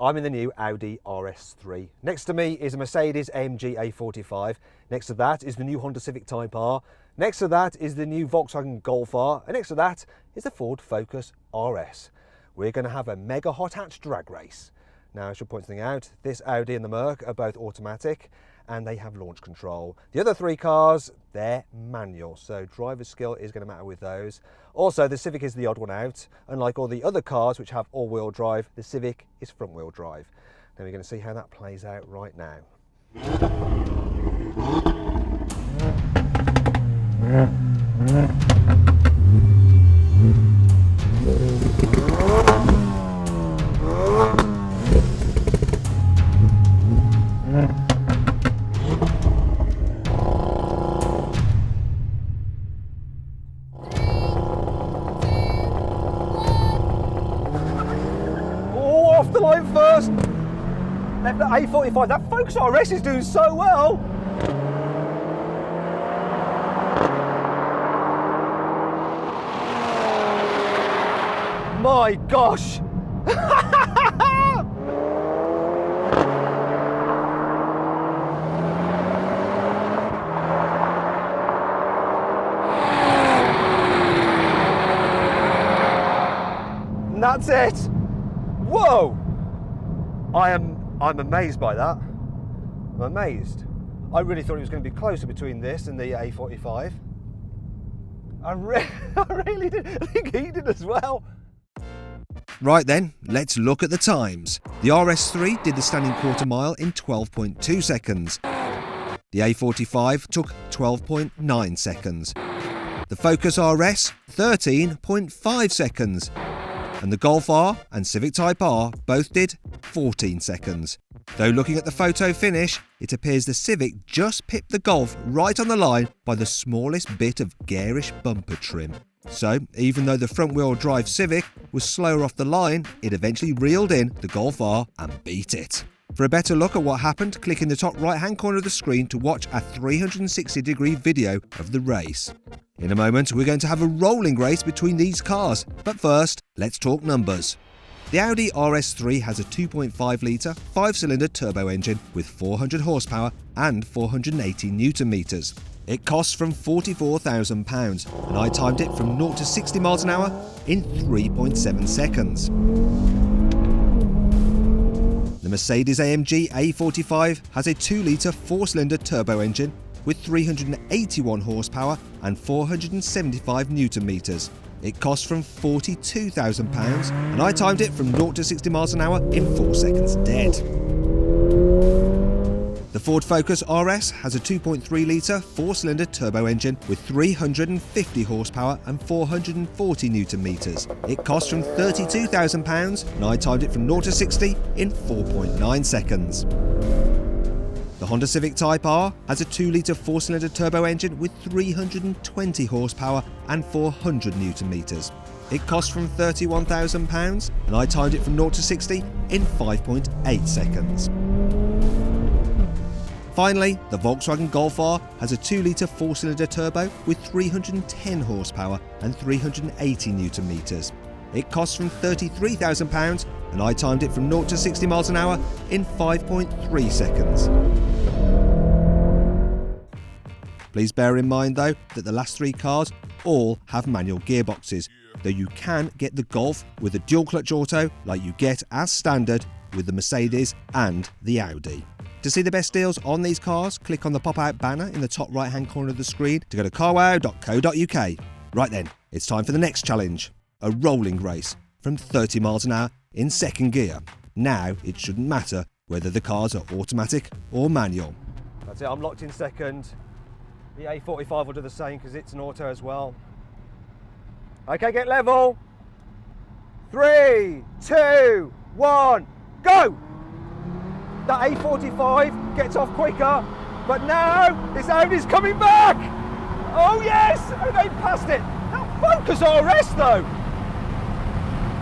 I'm in the new Audi RS3. Next to me is a Mercedes-AMG A45. Next to that is the new Honda Civic Type R. Next to that is the new Volkswagen Golf R. And next to that is the Ford Focus RS. We're going to have a mega hot hatch drag race. Now, I should point something out. This Audi and the Merc are both automatic and they have launch control. The other three cars, they're manual, so driver skill is going to matter with those. Also, the Civic is the odd one out. Unlike all the other cars which have all-wheel drive, the Civic is front-wheel drive. Now we're going to see how that plays out right now. Off the line first, left the A45. That Focus RS is doing so well. My gosh. And that's it. Whoa! I'm amazed by that. I'm amazed. I really thought it was going to be closer between this and the A45. I really did. I think he did as well. Right then, let's look at the times. The RS3 did the standing quarter mile in 12.2 seconds. The A45 took 12.9 seconds. The Focus RS, 13.5 seconds. And the Golf R and Civic Type R both did 14 seconds. Though looking at the photo finish, it appears the Civic just pipped the Golf right on the line by the smallest bit of garish bumper trim. So, even though the front-wheel drive Civic was slower off the line, it eventually reeled in the Golf R and beat it. For a better look at what happened, click in the top right-hand corner of the screen to watch a 360-degree video of the race. In a moment, we're going to have a rolling race between these cars, but first, let's talk numbers. The Audi RS3 has a 2.5-litre, 5-cylinder turbo engine with 400 horsepower and 480 Nm. It costs from £44,000 and I timed it from 0 to 60 miles an hour in 3.7 seconds. The Mercedes-AMG A45 has a 2-litre 4-cylinder turbo engine with 381 horsepower and 475 Nm. It costs from £42,000 and I timed it from 0 to 60 miles an hour in 4 seconds dead. The Ford Focus RS has a 2.3-litre 4-cylinder turbo engine with 350 horsepower and 440 Nm. It costs from £32,000 and I timed it from 0 to 60 in 4.9 seconds. The Honda Civic Type R has a 2-litre 4-cylinder turbo engine with 320 horsepower and 400 Nm. It costs from £31,000 and I timed it from 0 to 60 in 5.8 seconds. Finally, the Volkswagen Golf R has a 2-litre 4-cylinder turbo with 310 horsepower and 380 Nm. It costs from £33,000 and I timed it from 0 to 60 miles an hour in 5.3 seconds. Please bear in mind though that the last three cars all have manual gearboxes, though you can get the Golf with a dual clutch auto like you get as standard with the Mercedes and the Audi. To see the best deals on these cars, click on the pop-out banner in the top right-hand corner of the screen to go to carwow.co.uk. Right then, it's time for the next challenge, a rolling race from 30 miles an hour in second gear. Now, it shouldn't matter whether the cars are automatic or manual. That's it, I'm locked in second. The A45 will do the same because it's an auto as well. Okay, get level. 3, 2, 1, go! That A45 gets off quicker, but now this Audi's coming back! Oh yes! Oh, they passed it! That Focus RS though!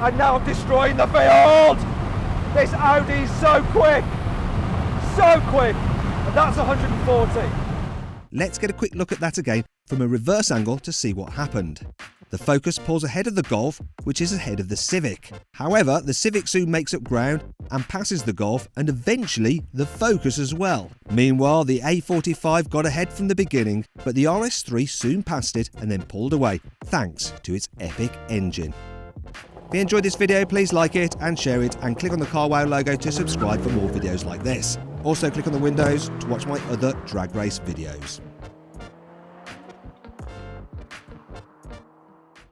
And now I'm destroying the field! This Audi's so quick! So quick! And that's 140. Let's get a quick look at that again from a reverse angle to see what happened. The Focus pulls ahead of the Golf, which is ahead of the Civic. However, the Civic soon makes up ground and passes the Golf and eventually the Focus as well. Meanwhile, the A45 got ahead from the beginning, but the RS3 soon passed it and then pulled away, thanks to its epic engine. If you enjoyed this video, please like it and share it, and click on the CarWow logo to subscribe for more videos like this. Also click on the windows to watch my other drag race videos.